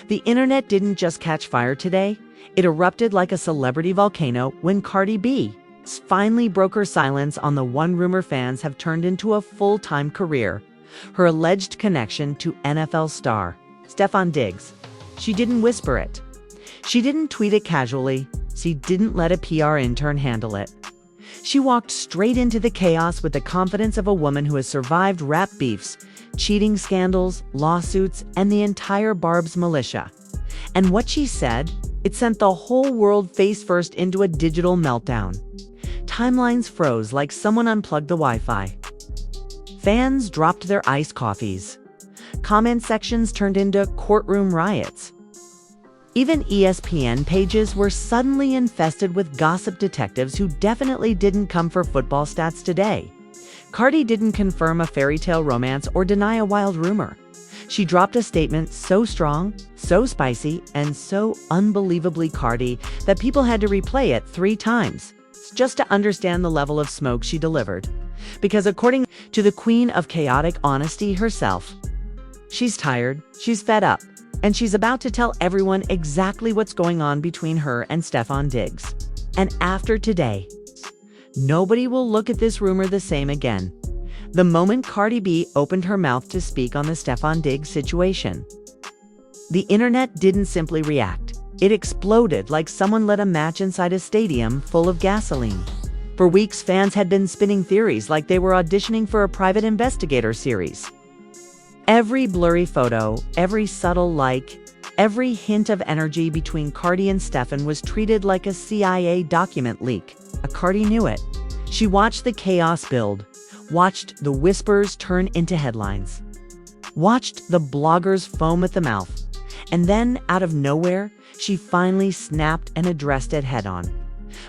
The internet didn't just catch fire today, it erupted like a celebrity volcano when Cardi B finally broke her silence on the one rumor fans have turned into a full-time career, her alleged connection to NFL star Stefon Diggs. She didn't whisper it. She didn't tweet it casually. She didn't let a PR intern handle it. She walked straight into the chaos with the confidence of a woman who has survived rap beefs, cheating scandals, lawsuits, and the entire Barb's militia. And what she said, it sent the whole world face first into a digital meltdown. Timelines froze like someone unplugged the Wi-Fi. Fans dropped their iced coffees. Comment sections turned into courtroom riots. Even ESPN pages were suddenly infested with gossip detectives who definitely didn't come for football stats today. Cardi didn't confirm a fairy tale romance or deny a wild rumor. She dropped a statement so strong, so spicy, and so unbelievably Cardi that people had to replay it 3 times just to understand the level of smoke she delivered. Because according to the queen of chaotic honesty herself, she's tired, she's fed up, and she's about to tell everyone exactly what's going on between her and Stefon Diggs. And after today, nobody will look at this rumor the same again. The moment Cardi B opened her mouth to speak on the Stefon Diggs situation, the internet didn't simply react. It exploded like someone lit a match inside a stadium full of gasoline. For weeks, fans had been spinning theories like they were auditioning for a private investigator series. Every blurry photo, every subtle like, every hint of energy between Cardi and Stefon was treated like a CIA document leak. Cardi knew it. She watched the chaos build, watched the whispers turn into headlines, watched the bloggers foam at the mouth, and then, out of nowhere, she finally snapped and addressed it head-on.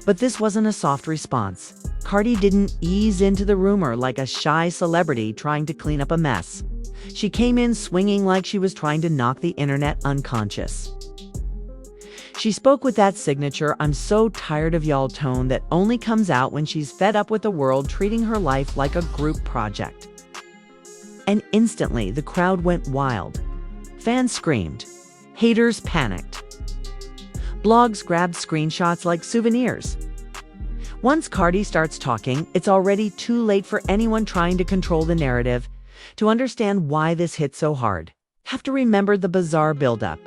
But this wasn't a soft response. Cardi didn't ease into the rumor like a shy celebrity trying to clean up a mess. She came in swinging like she was trying to knock the internet unconscious. She spoke with that signature "I'm so tired of y'all" tone that only comes out when she's fed up with the world treating her life like a group project. And instantly, the crowd went wild. Fans screamed. Haters panicked. Blogs grabbed screenshots like souvenirs. Once Cardi starts talking, it's already too late for anyone trying to control the narrative to understand why this hit so hard. Have to remember the bizarre buildup.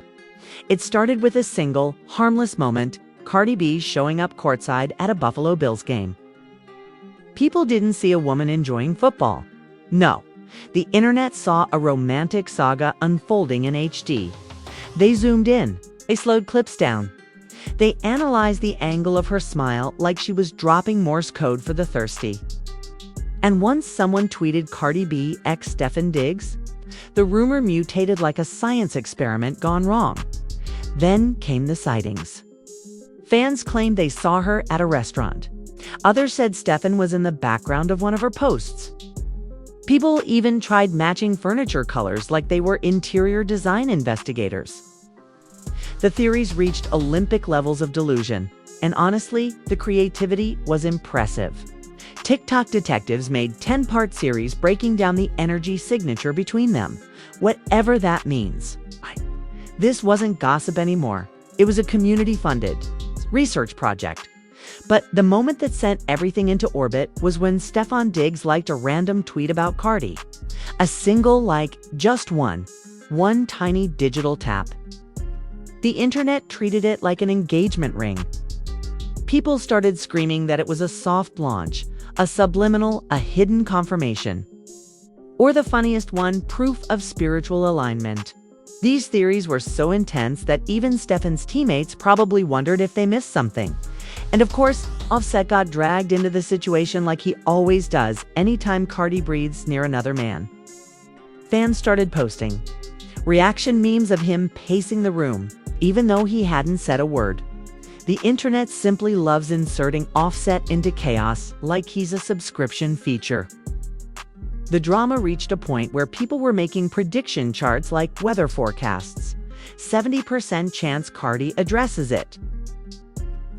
It started with a single, harmless moment, Cardi B showing up courtside at a Buffalo Bills game. People didn't see a woman enjoying football. No, the internet saw a romantic saga unfolding in HD. They zoomed in. They slowed clips down. They analyzed the angle of her smile like she was dropping Morse code for the thirsty. And once someone tweeted Cardi B x Stefon Diggs, the rumor mutated like a science experiment gone wrong. Then came the sightings. Fans claimed they saw her at a restaurant. Others said Stefon was in the background of one of her posts. People even tried matching furniture colors like they were interior design investigators. The theories reached Olympic levels of delusion, and honestly, the creativity was impressive. TikTok detectives made 10-part series breaking down the energy signature between them, whatever that means. This wasn't gossip anymore. It was a community-funded research project. But the moment that sent everything into orbit was when Stefon Diggs liked a random tweet about Cardi. A single like, just one tiny digital tap. The internet treated it like an engagement ring. People started screaming that it was a soft launch, a subliminal, a hidden confirmation. Or the funniest one, proof of spiritual alignment. These theories were so intense that even Stefon's teammates probably wondered if they missed something. And of course, Offset got dragged into the situation like he always does anytime Cardi breathes near another man. Fans started posting reaction memes of him pacing the room, even though he hadn't said a word. The internet simply loves inserting Offset into chaos like he's a subscription feature. The drama reached a point where people were making prediction charts like weather forecasts. 70% chance Cardi addresses it.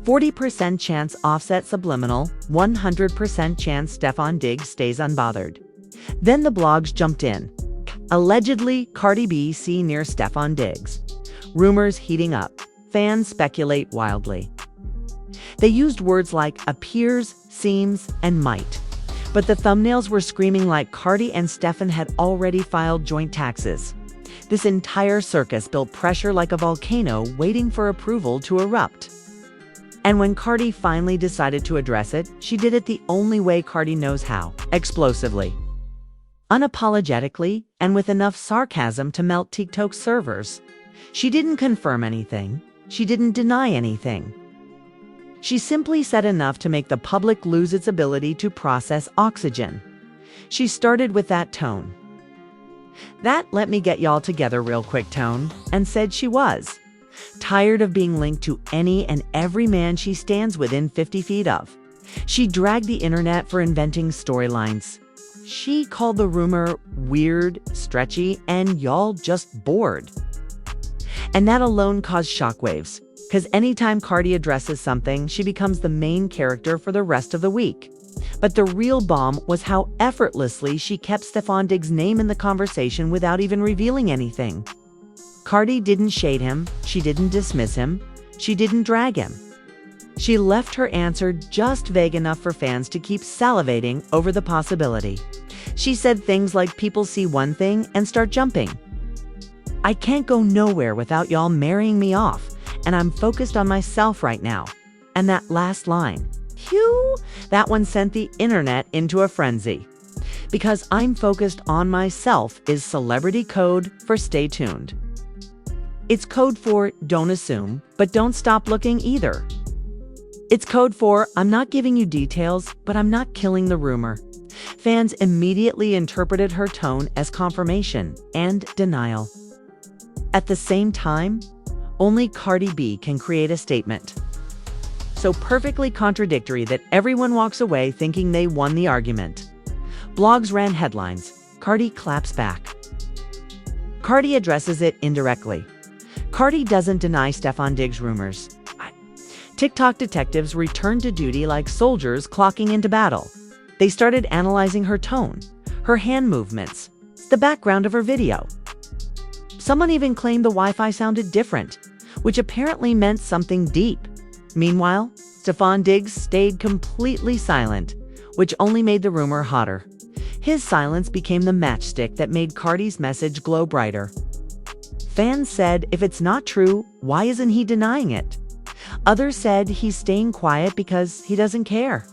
40% chance Offset subliminal, 100% chance Stefon Diggs stays unbothered. Then the blogs jumped in. Allegedly, Cardi B see near Stefon Diggs. Rumors heating up. Fans speculate wildly. They used words like appears, seems, and might. But the thumbnails were screaming like Cardi and Stefon had already filed joint taxes. This entire circus built pressure like a volcano waiting for approval to erupt. And when Cardi finally decided to address it, she did it the only way Cardi knows how, explosively. Unapologetically, and with enough sarcasm to melt TikTok servers. She didn't confirm anything. She didn't deny anything. She simply said enough to make the public lose its ability to process oxygen. She started with that tone. That let me get y'all together real quick tone, and said she was tired of being linked to any and every man she stands within 50 feet of. She dragged the internet for inventing storylines. She called the rumor weird, stretchy, and y'all just bored. And that alone caused shockwaves, because anytime Cardi addresses something, she becomes the main character for the rest of the week. But the real bomb was how effortlessly she kept Stefon Diggs' name in the conversation without even revealing anything. Cardi didn't shade him, she didn't dismiss him, she didn't drag him. She left her answer just vague enough for fans to keep salivating over the possibility. She said things like people see one thing and start jumping. I can't go nowhere without y'all marrying me off, and I'm focused on myself right now. And that last line, phew, that one sent the internet into a frenzy. Because I'm focused on myself is celebrity code for stay tuned. It's code for don't assume, but don't stop looking either. It's code for I'm not giving you details, but I'm not killing the rumor. Fans immediately interpreted her tone as confirmation and denial. At the same time, only Cardi B can create a statement so perfectly contradictory that everyone walks away thinking they won the argument. Blogs ran headlines. Cardi claps back. Cardi addresses it indirectly. Cardi doesn't deny Stefon Diggs' rumors. TikTok detectives returned to duty like soldiers clocking into battle. They started analyzing her tone, her hand movements, the background of her video. Someone even claimed the Wi-Fi sounded different, which apparently meant something deep. Meanwhile, Stefon Diggs stayed completely silent, which only made the rumor hotter. His silence became the matchstick that made Cardi's message glow brighter. Fans said, if it's not true, why isn't he denying it? Others said he's staying quiet because he doesn't care.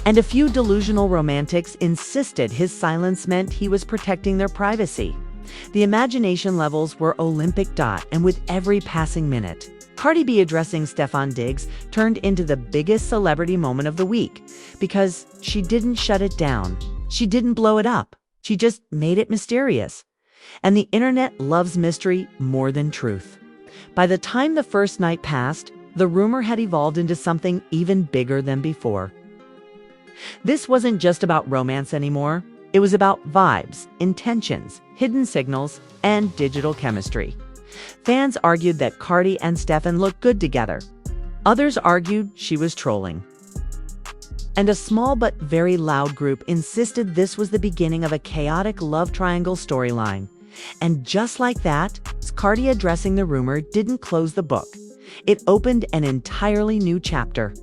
And a few delusional romantics insisted his silence meant he was protecting their privacy. The imagination levels were Olympic. And with every passing minute, Cardi B addressing Stefon Diggs turned into the biggest celebrity moment of the week because she didn't shut it down. She didn't blow it up. She just made it mysterious. And the internet loves mystery more than truth. By the time the first night passed, the rumor had evolved into something even bigger than before. This wasn't just about romance anymore. It was about vibes, intentions, hidden signals, and digital chemistry. Fans argued that Cardi and Stefon looked good together. Others argued she was trolling. And a small but very loud group insisted this was the beginning of a chaotic love triangle storyline. And just like that, Cardi addressing the rumor didn't close the book. It opened an entirely new chapter.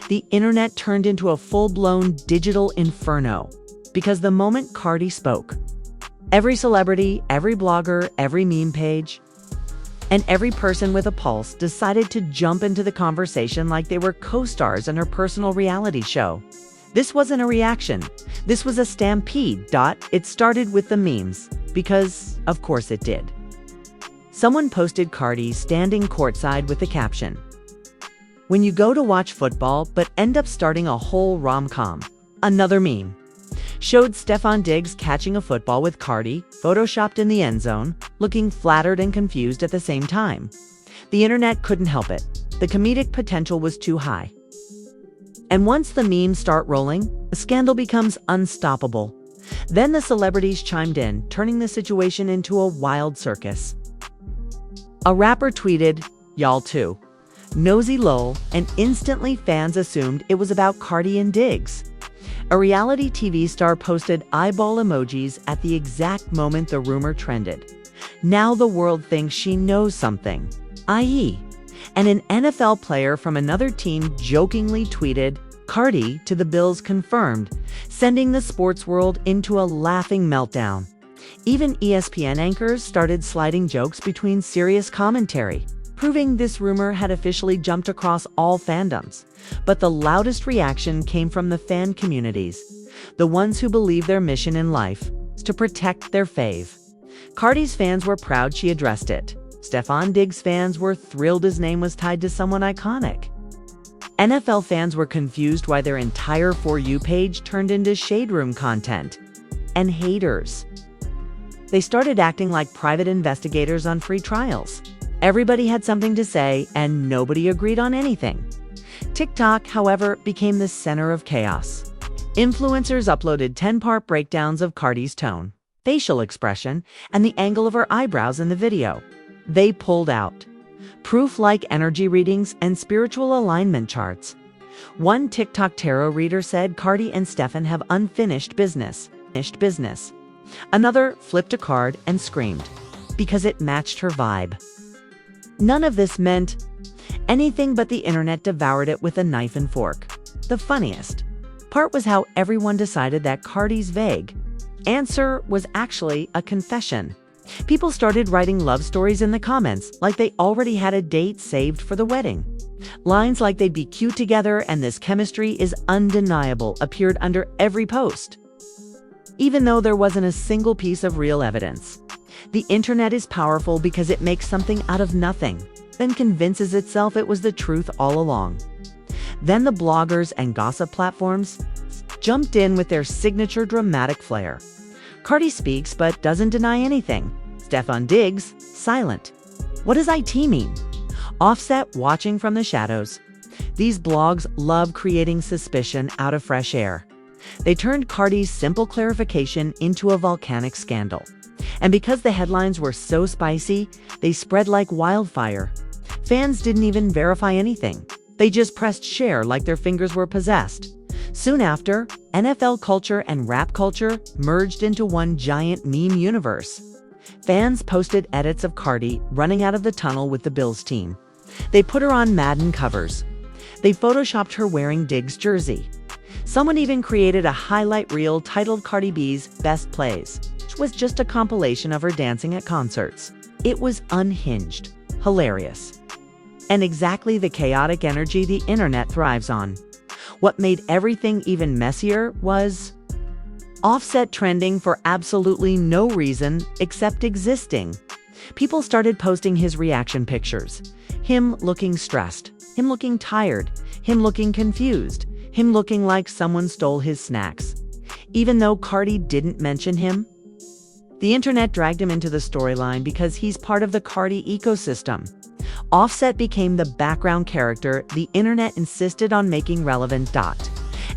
The internet turned into a full-blown digital inferno. Because the moment Cardi spoke, every celebrity, every blogger, every meme page, and every person with a pulse decided to jump into the conversation like they were co-stars in her personal reality show. This wasn't a reaction. This was a stampede. It started with the memes, because of course it did. Someone posted Cardi standing courtside with the caption, "When you go to watch football but end up starting a whole rom-com." Another meme showed Stefon Diggs catching a football with Cardi, photoshopped in the end zone, looking flattered and confused at the same time. The internet couldn't help it. The comedic potential was too high. And once the memes start rolling, a scandal becomes unstoppable. Then the celebrities chimed in, turning the situation into a wild circus. A rapper tweeted, "Y'all too. Nosy lol," and instantly fans assumed it was about Cardi and Diggs. A reality TV star posted eyeball emojis at the exact moment the rumor trended. Now the world thinks she knows something. i.e., and an NFL player from another team jokingly tweeted, "Cardi to the Bills confirmed," sending the sports world into a laughing meltdown. Even ESPN anchors started sliding jokes between serious commentary, proving this rumor had officially jumped across all fandoms. But the loudest reaction came from the fan communities, the ones who believe their mission in life is to protect their fave. Cardi's fans were proud she addressed it. Stefon Diggs fans were thrilled his name was tied to someone iconic. NFL fans were confused why their entire For You page turned into shade room content. And haters, they started acting like private investigators on free trials. Everybody had something to say, and nobody agreed on anything. TikTok, however, became the center of chaos. Influencers uploaded 10-part breakdowns of Cardi's tone, facial expression, and the angle of her eyebrows in the video. They pulled out proof like energy readings and spiritual alignment charts. One TikTok tarot reader said Cardi and Stefon have unfinished business. Another flipped a card and screamed because it matched her vibe. None of this meant anything, but the internet devoured it with a knife and fork. The funniest part was how everyone decided that Cardi's vague answer was actually a confession. People started writing love stories in the comments like they already had a date saved for the wedding. Lines like they'd be cute together and this chemistry is undeniable appeared under every post, even though there wasn't a single piece of real evidence. The internet is powerful because it makes something out of nothing, then convinces itself it was the truth all along. Then the bloggers and gossip platforms jumped in with their signature dramatic flair. Cardi speaks but doesn't deny anything. Stefon Diggs, silent. What does IT mean? Offset watching from the shadows. These blogs love creating suspicion out of fresh air. They turned Cardi's simple clarification into a volcanic scandal. And because the headlines were so spicy, they spread like wildfire. Fans didn't even verify anything. They just pressed share like their fingers were possessed. Soon after, NFL culture and rap culture merged into one giant meme universe. Fans posted edits of Cardi running out of the tunnel with the Bills team. They put her on Madden covers. They photoshopped her wearing Diggs' jersey. Someone even created a highlight reel titled Cardi B's Best Plays, which was just a compilation of her dancing at concerts. It was unhinged, hilarious, and exactly the chaotic energy the internet thrives on. What made everything even messier was Offset trending for absolutely no reason except existing. People started posting his reaction pictures. Him looking stressed, him looking tired, him looking confused, him looking like someone stole his snacks. Even though Cardi didn't mention him, the internet dragged him into the storyline because he's part of the Cardi ecosystem. Offset became the background character the internet insisted on making relevant.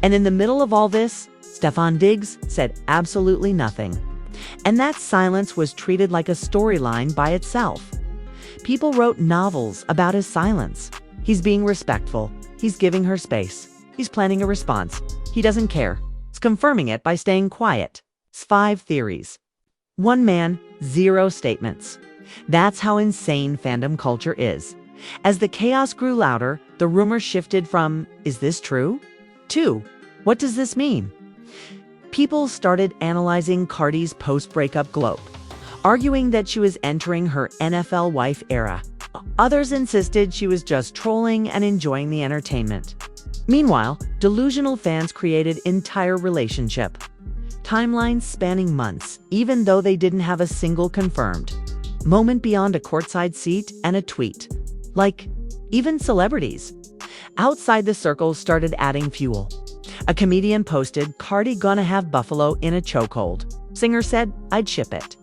And in the middle of all this, Stefon Diggs said absolutely nothing. And that silence was treated like a storyline by itself. People wrote novels about his silence. He's being respectful. He's giving her space. He's planning a response. He doesn't care. He's confirming it by staying quiet. 5 theories. 1 man, 0 statements. That's how insane fandom culture is. As the chaos grew louder, the rumors shifted from, "Is this true?" to, "What does this mean?" People started analyzing Cardi's post-breakup glow, arguing that she was entering her NFL wife era. Others insisted she was just trolling and enjoying the entertainment. Meanwhile, delusional fans created entire relationship timelines spanning months, even though they didn't have a single confirmed moment beyond a courtside seat and a tweet. Like, even celebrities outside the circle started adding fuel. A comedian posted, "Cardi gonna have Buffalo in a chokehold." Singer said, "I'd ship it."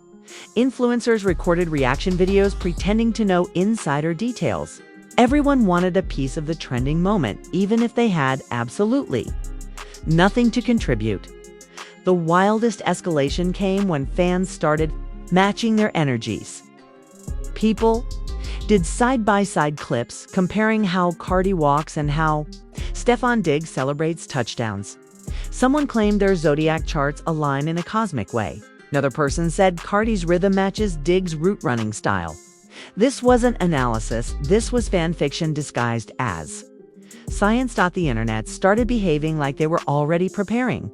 Influencers recorded reaction videos pretending to know insider details. Everyone wanted a piece of the trending moment, even if they had absolutely nothing to contribute. The wildest escalation came when fans started matching their energies. People did side-by-side clips comparing how Cardi walks and how Stefon Diggs celebrates touchdowns. Someone claimed their zodiac charts align in a cosmic way. Another person said Cardi's rhythm matches Diggs' route running style. This wasn't analysis, this was fan fiction disguised as science. The internet started behaving like they were already preparing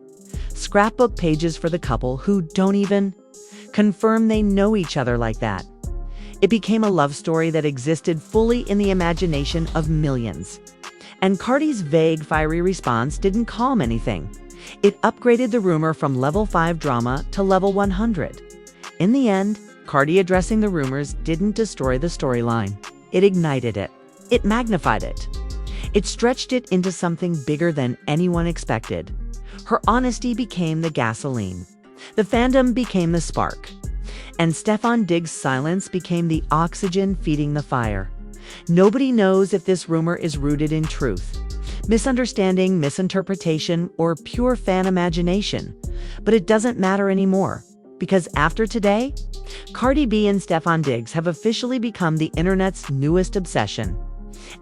scrapbook pages for the couple who don't even confirm they know each other like that. It became a love story that existed fully in the imagination of millions. And Cardi's vague, fiery response didn't calm anything. It upgraded the rumor from level 5 drama to level 100. In the end, Cardi addressing the rumors didn't destroy the storyline. It ignited it. It magnified it. It stretched it into something bigger than anyone expected. Her honesty became the gasoline. The fandom became the spark. And Stefon Diggs' silence became the oxygen feeding the fire. Nobody knows if this rumor is rooted in truth, misunderstanding, misinterpretation, or pure fan imagination. But it doesn't matter anymore, because after today, Cardi B and Stefon Diggs have officially become the internet's newest obsession.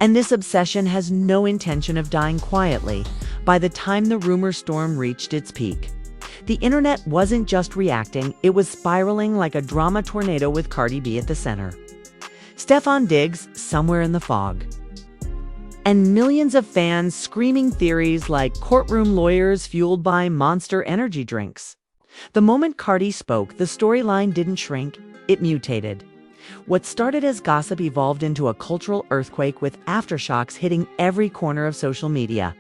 And this obsession has no intention of dying quietly by the time the rumor storm reached its peak. The internet wasn't just reacting, it was spiraling like a drama tornado with Cardi B at the center. Stefon Diggs somewhere in the fog. And millions of fans screaming theories like courtroom lawyers fueled by Monster energy drinks. The moment Cardi spoke, the storyline didn't shrink, it mutated. What started as gossip evolved into a cultural earthquake with aftershocks hitting every corner of social media.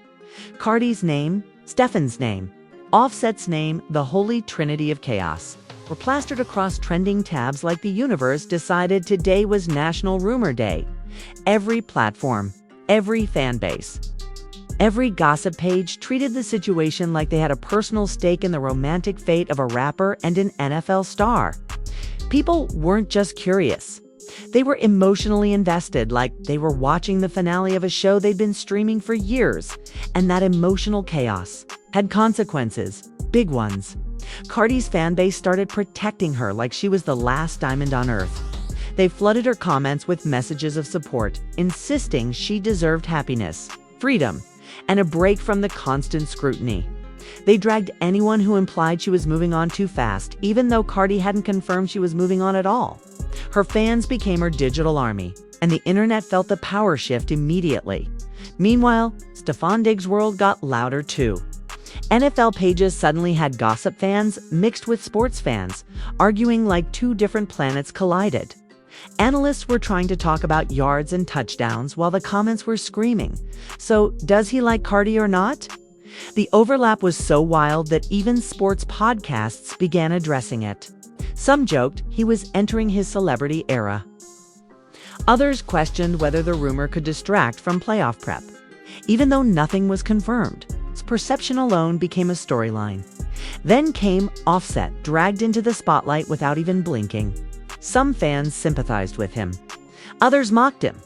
Cardi's name, Stefon's name, Offset's name, the holy trinity of chaos, were plastered across trending tabs like the universe decided today was National Rumor Day. Every platform, every fan base, every gossip page treated the situation like they had a personal stake in the romantic fate of a rapper and an NFL star. People weren't just curious. They were emotionally invested, like they were watching the finale of a show they'd been streaming for years. And that emotional chaos had consequences, big ones. Cardi's fan base started protecting her like she was the last diamond on earth. They flooded her comments with messages of support, insisting she deserved happiness, freedom, and a break from the constant scrutiny. They dragged anyone who implied she was moving on too fast, even though Cardi hadn't confirmed she was moving on at all. Her fans became her digital army, and the internet felt the power shift immediately. Meanwhile, Stefon Diggs' world got louder too. NFL pages suddenly had gossip fans mixed with sports fans, arguing like two different planets collided. Analysts were trying to talk about yards and touchdowns while the comments were screaming, "So, does he like Cardi or not?" The overlap was so wild that even sports podcasts began addressing it. Some joked he was entering his celebrity era. Others questioned whether the rumor could distract from playoff prep. Even though nothing was confirmed, perception alone became a storyline. Then came Offset, dragged into the spotlight without even blinking. Some fans sympathized with him. Others mocked him.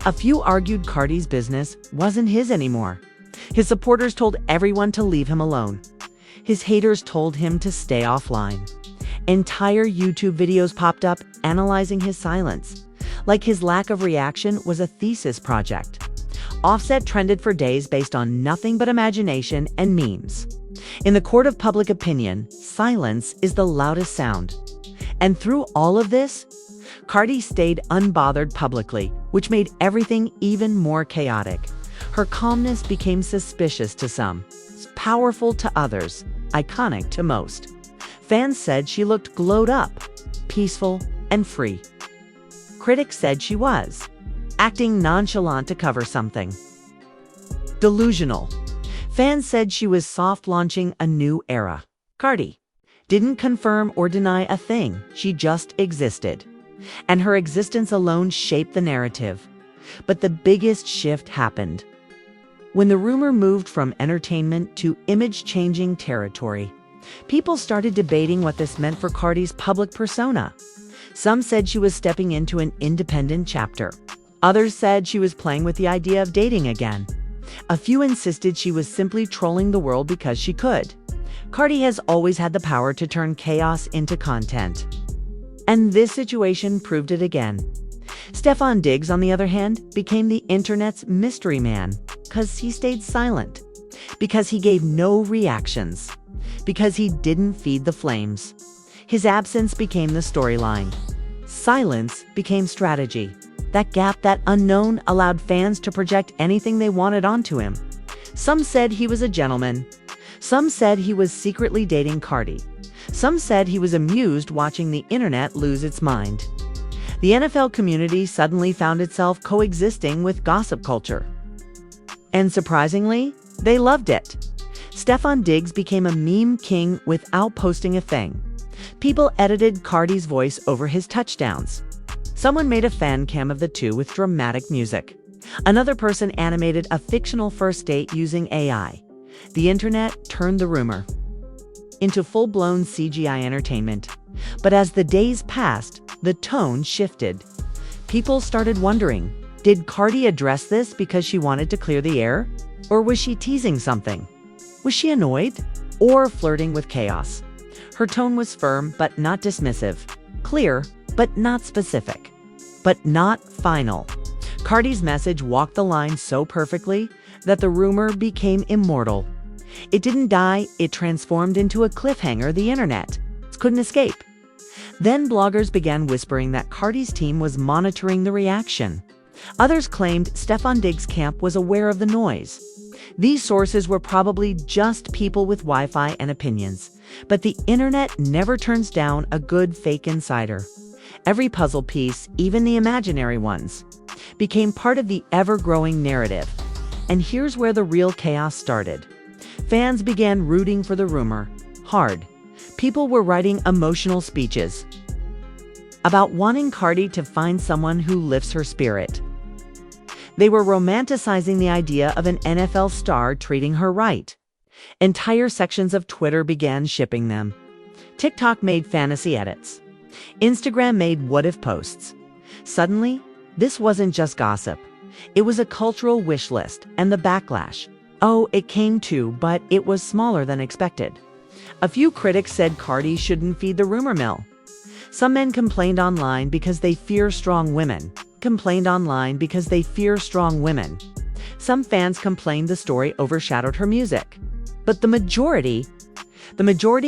A few argued Cardi's business wasn't his anymore. His supporters told everyone to leave him alone. His haters told him to stay offline. Entire YouTube videos popped up analyzing his silence, like his lack of reaction was a thesis project. Offset trended for days based on nothing but imagination and memes. In the court of public opinion, silence is the loudest sound. And through all of this, Cardi stayed unbothered publicly, which made everything even more chaotic. Her calmness became suspicious to some, powerful to others, iconic to most. Fans said she looked glowed up, peaceful, and free. Critics said she was acting nonchalant to cover something. Delusional. Fans said she was soft-launching a new era. Cardi didn't confirm or deny a thing, she just existed. And her existence alone shaped the narrative. But the biggest shift happened when the rumor moved from entertainment to image-changing territory. People started debating what this meant for Cardi's public persona. Some said she was stepping into an independent chapter. Others said she was playing with the idea of dating again. A few insisted she was simply trolling the world because she could. Cardi has always had the power to turn chaos into content. And this situation proved it again. Stefon Diggs, on the other hand, became the internet's mystery man because he stayed silent, because he gave no reactions, because he didn't feed the flames. His absence became the storyline. Silence became strategy. That gap, that unknown, allowed fans to project anything they wanted onto him. Some said he was a gentleman. Some said he was secretly dating Cardi. Some said he was amused watching the internet lose its mind. The NFL community suddenly found itself coexisting with gossip culture. And surprisingly, they loved it. Stefon Diggs became a meme king without posting a thing. People edited Cardi's voice over his touchdowns. Someone made a fan cam of the two with dramatic music. Another person animated a fictional first date using AI. The internet turned the rumor into full-blown CGI entertainment. But as the days passed, the tone shifted. People started wondering, did Cardi address this because she wanted to clear the air? Or was she teasing something? Was she annoyed? Or flirting with chaos? Her tone was firm but not dismissive, clear but not specific, but not final. Cardi's message walked the line so perfectly that the rumor became immortal. It didn't die, it transformed into a cliffhanger the internet couldn't escape. Then bloggers began whispering that Cardi's team was monitoring the reaction. Others claimed Stefon Diggs' camp was aware of the noise. These sources were probably just people with Wi-Fi and opinions, but the internet never turns down a good fake insider. Every puzzle piece, even the imaginary ones, became part of the ever-growing narrative. And here's where the real chaos started. Fans began rooting for the rumor hard. People were writing emotional speeches about wanting Cardi to find someone who lifts her spirit. They were romanticizing the idea of an NFL star treating her right. Entire sections of Twitter began shipping them. TikTok made fantasy edits. Instagram made what-if posts. Suddenly, this wasn't just gossip. It was a cultural wish list, and the backlash. Oh, it came too, but it was smaller than expected. A few critics said Cardi shouldn't feed the rumor mill. Some men complained online because they fear strong women. Some fans complained the story overshadowed her music. But the majority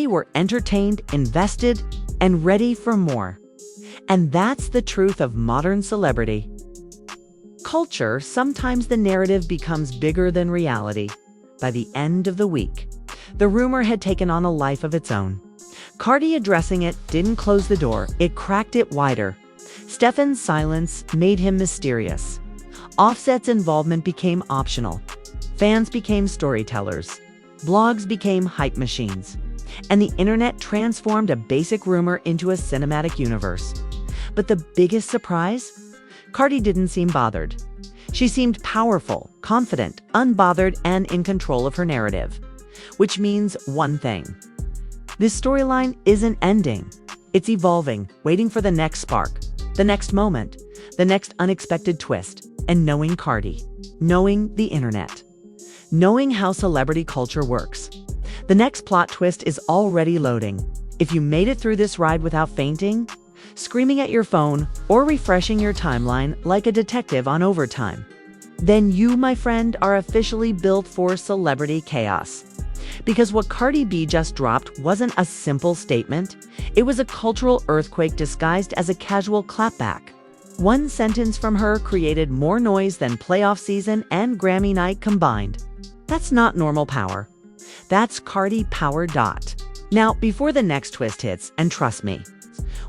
were entertained, invested, and ready for more. And that's the truth of modern celebrity culture. Sometimes the narrative becomes bigger than reality. By the end of the week, the rumor had taken on a life of its own. Cardi addressing it didn't close the door, it cracked it wider. Stefon's silence made him mysterious. Offset's involvement became optional. Fans became storytellers. Blogs became hype machines. And the internet transformed a basic rumor into a cinematic universe. But the biggest surprise? Cardi didn't seem bothered. She seemed powerful, confident, unbothered, and in control of her narrative. Which means one thing. This storyline isn't ending. It's evolving, waiting for the next spark, the next moment, the next unexpected twist. And knowing Cardi, knowing the internet, knowing how celebrity culture works, the next plot twist is already loading. If you made it through this ride without fainting, screaming at your phone, or refreshing your timeline like a detective on overtime, then you, my friend, are officially built for celebrity chaos. Because what Cardi B just dropped wasn't a simple statement, it was a cultural earthquake disguised as a casual clapback. One sentence from her created more noise than playoff season and Grammy night combined. That's not normal power. That's Cardi power. Now, before the next twist hits, and trust me,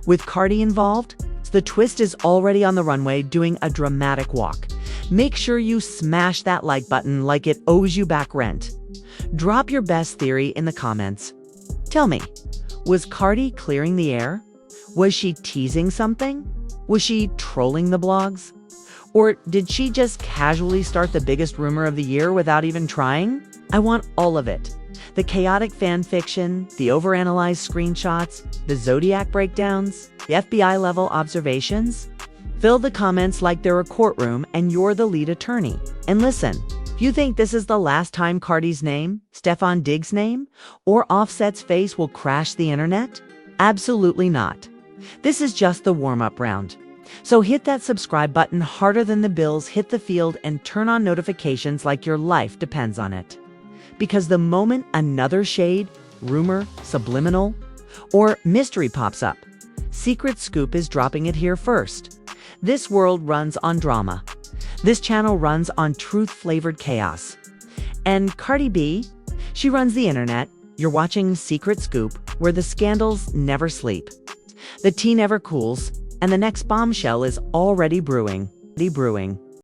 with Cardi involved, the twist is already on the runway doing a dramatic walk. Make sure you smash that like button like it owes you back rent. Drop your best theory in the comments. Tell me, was Cardi clearing the air? Was she teasing something? Was she trolling the blogs? Or did she just casually start the biggest rumor of the year without even trying? I want all of it. The chaotic fan fiction, the overanalyzed screenshots, the Zodiac breakdowns, the FBI-level observations. Fill the comments like they're a courtroom and you're the lead attorney. And listen, if you think this is the last time Cardi's name, Stefon Diggs' name, or Offset's face will crash the internet, absolutely not. This is just the warm-up round. So hit that subscribe button harder than the bills hit the field and turn on notifications like your life depends on it. Because the moment another shade, rumor, subliminal, or mystery pops up, Secret Scoop is dropping it here first. This world runs on drama. This channel runs on truth-flavored chaos. And Cardi B, she runs the internet. You're watching Secret Scoop, where the scandals never sleep. The tea never cools, and the next bombshell is already brewing.